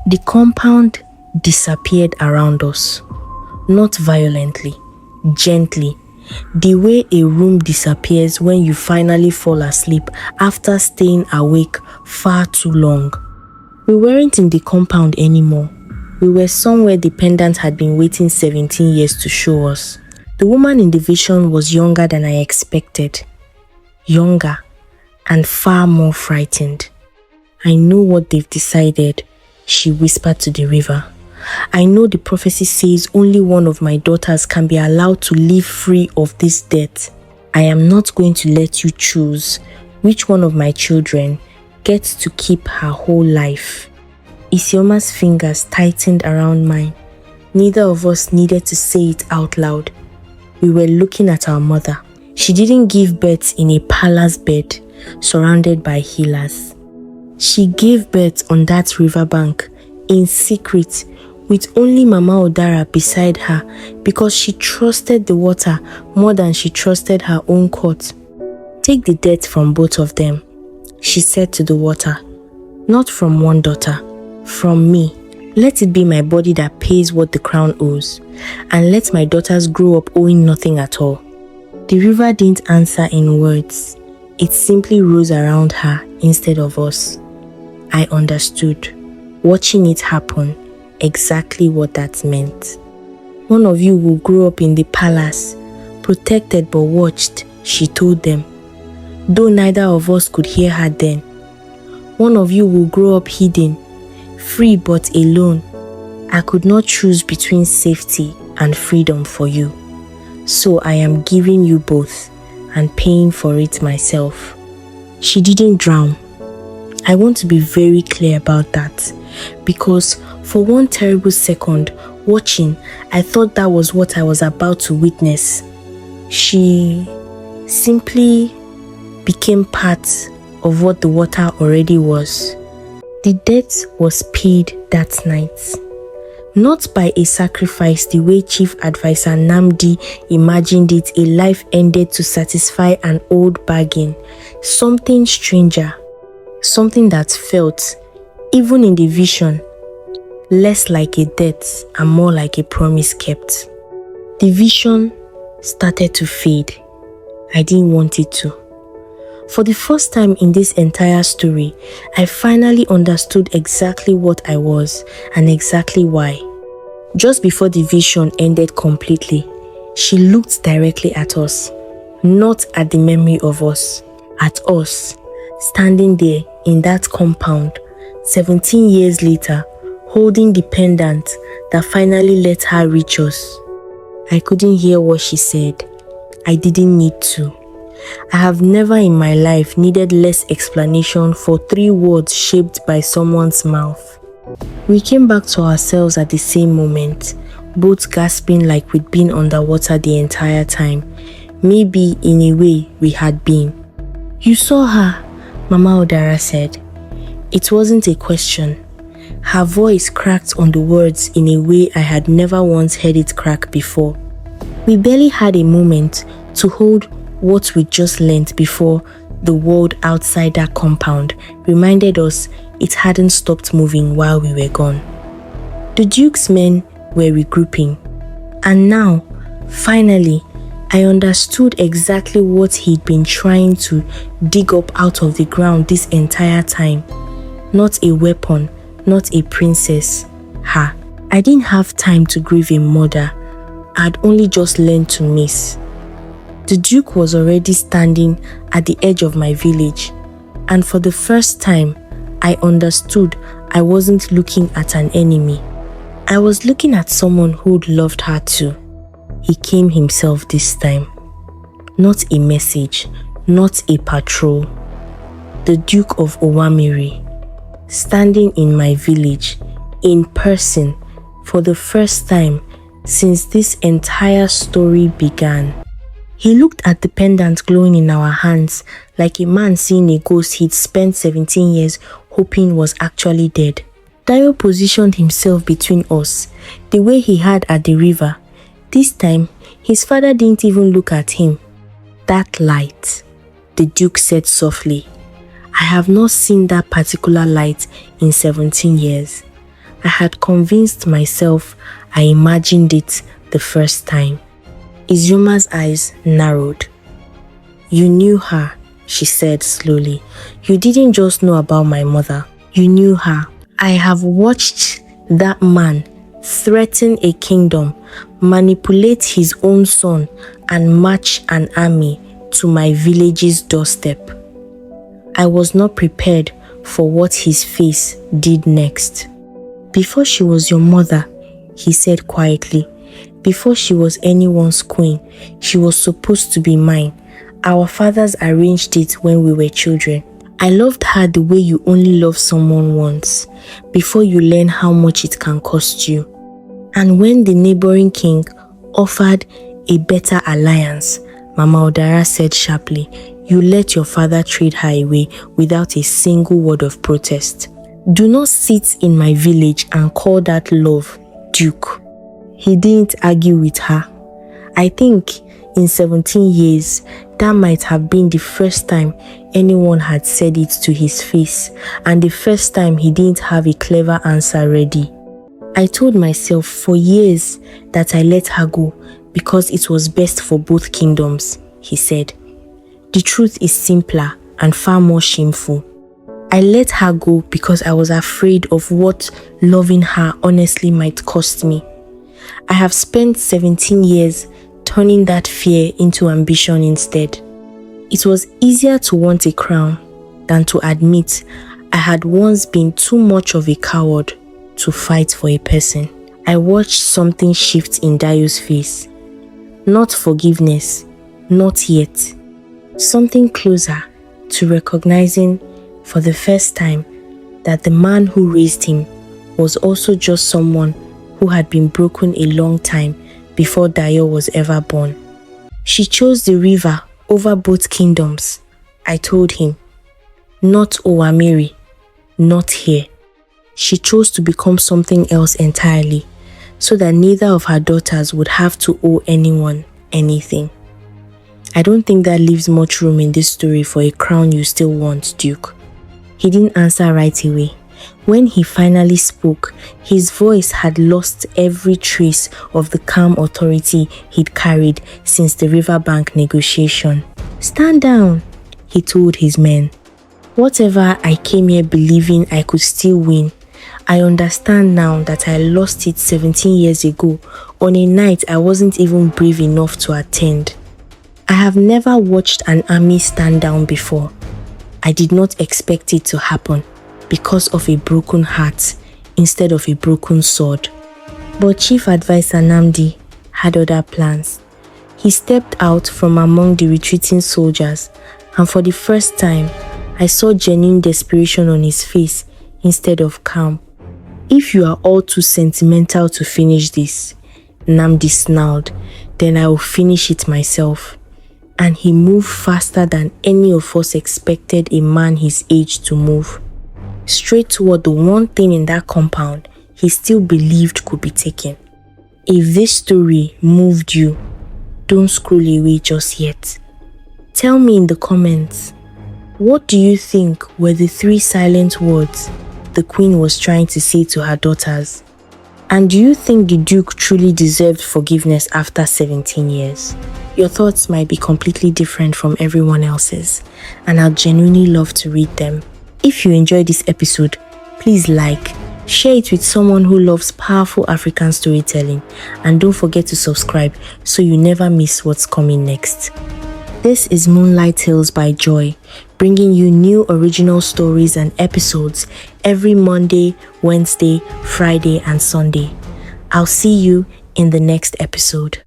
The compound disappeared around us, not violently, gently, the way a room disappears when you finally fall asleep after staying awake far too long. We weren't in the compound anymore. We were somewhere the pendant had been waiting 17 years to show us. The woman in the vision was younger than I expected. Younger and far more frightened. I know what they've decided, she whispered to the river. I know the prophecy says only one of my daughters can be allowed to live free of this death. I am not going to let you choose which one of my children gets to keep her whole life. Isioma's fingers tightened around mine. Neither of us needed to say it out loud. We were looking at our mother. She didn't give birth in a palace bed, surrounded by healers. She gave birth on that riverbank, in secret, with only Mama Odara beside her because she trusted the water more than she trusted her own court. Take the death from both of them, she said to the water. Not from one daughter, from me. Let it be my body that pays what the crown owes, and let my daughters grow up owing nothing at all. The river didn't answer in words. It simply rose around her instead of us. I understood, watching it happen, exactly what that meant. One of you will grow up in the palace, protected but watched, she told them. Though neither of us could hear her then. One of you will grow up hidden, free but alone. I could not choose between safety and freedom for you. So I am giving you both and paying for it myself. She didn't drown. I want to be very clear about that, because for one terrible second, watching, I thought that was what I was about to witness. She simply became part of what the water already was. The debt was paid that night. Not by a sacrifice the way Chief Advisor Nnamdi imagined it, a life ended to satisfy an old bargain. Something stranger. Something that felt, even in the vision, less like a debt and more like a promise kept. The vision started to fade. I didn't want it to. For the first time in this entire story, I finally understood exactly what I was and exactly why. Just before the vision ended completely, she looked directly at us, not at the memory of us, at us, standing there in that compound, 17 years later, holding the pendant that finally let her reach us. I couldn't hear what she said. I didn't need to. I have never in my life needed less explanation for 3 words shaped by someone's mouth. We came back to ourselves at the same moment, both gasping like we'd been underwater the entire time. Maybe in a way we had been. You saw her, Mama Odara said. It wasn't a question. Her voice cracked on the words in a way I had never once heard it crack before. We barely had a moment to hold what we just learnt before the world outside that compound reminded us it hadn't stopped moving while we were gone. The Duke's men were regrouping, and now, finally, I understood exactly what he'd been trying to dig up out of the ground this entire time. Not a weapon, not a princess, her. I didn't have time to grieve a mother. I'd only just learned to miss. The Duke was already standing at the edge of my village, and for the first time, I understood I wasn't looking at an enemy. I was looking at someone who'd loved her too. He came himself this time. Not a message, not a patrol. The Duke of Owamiri, standing in my village, in person, for the first time since this entire story began. He looked at the pendant glowing in our hands like a man seeing a ghost he'd spent 17 years hoping was actually dead. Dio positioned himself between us, the way he had at the river. This time, his father didn't even look at him. That light, the Duke said softly. I have not seen that particular light in 17 years. I had convinced myself I imagined it the first time. Izuma's eyes narrowed. "You knew her," she said slowly. "You didn't just know about my mother. You knew her. I have watched that man threaten a kingdom, manipulate his own son, and march an army to my village's doorstep. I was not prepared for what his face did next." "Before she was your mother," he said quietly, "before she was anyone's queen, she was supposed to be mine. Our fathers arranged it when we were children. I loved her the way you only love someone once, before you learn how much it can cost you. And when the neighboring king offered a better alliance," Mama Odara said sharply, "you let your father trade her away without a single word of protest. Do not sit in my village and call that love, Duke." He didn't argue with her. I think in 17 years, that might have been the first time anyone had said it to his face, and the first time he didn't have a clever answer ready. "I told myself for years that I let her go because it was best for both kingdoms," he said. "The truth is simpler and far more shameful. I let her go because I was afraid of what loving her honestly might cost me. I have spent 17 years turning that fear into ambition instead. It was easier to want a crown than to admit I had once been too much of a coward to fight for a person." I watched something shift in Dayo's face. Not forgiveness, not yet. Something closer to recognizing for the first time that the man who raised him was also just someone who had been broken a long time before Dayo was ever born. "She chose the river over both kingdoms," I told him. "Not Owamiri, not here. She chose to become something else entirely, so that neither of her daughters would have to owe anyone anything. I don't think that leaves much room in this story for a crown you still want, Duke." He didn't answer right away. When he finally spoke, his voice had lost every trace of the calm authority he'd carried since the riverbank negotiation. "Stand down," he told his men. "Whatever I came here believing I could still win, I understand now that I lost it 17 years ago on a night I wasn't even brave enough to attend. I have never watched an army stand down before. I did not expect it to happen because of a broken heart instead of a broken sword." But Chief Advisor Nnamdi had other plans. He stepped out from among the retreating soldiers, and for the first time, I saw genuine desperation on his face instead of calm. "If you are all too sentimental to finish this," Nnamdi snarled, "then I will finish it myself." And he moved faster than any of us expected a man his age to move, straight toward the one thing in that compound he still believed could be taken. If this story moved you, don't scroll away just yet. Tell me in the comments, what do you think were the 3 silent words the queen was trying to say to her daughters? And do you think the Duke truly deserved forgiveness after 17 years? Your thoughts might be completely different from everyone else's, and I'd genuinely love to read them. If you enjoyed this episode, please like, share it with someone who loves powerful African storytelling, and don't forget to subscribe so you never miss what's coming next. This is Moonlight Tales by Joy, bringing you new original stories and episodes every Monday, Wednesday, Friday, and Sunday. I'll see you in the next episode.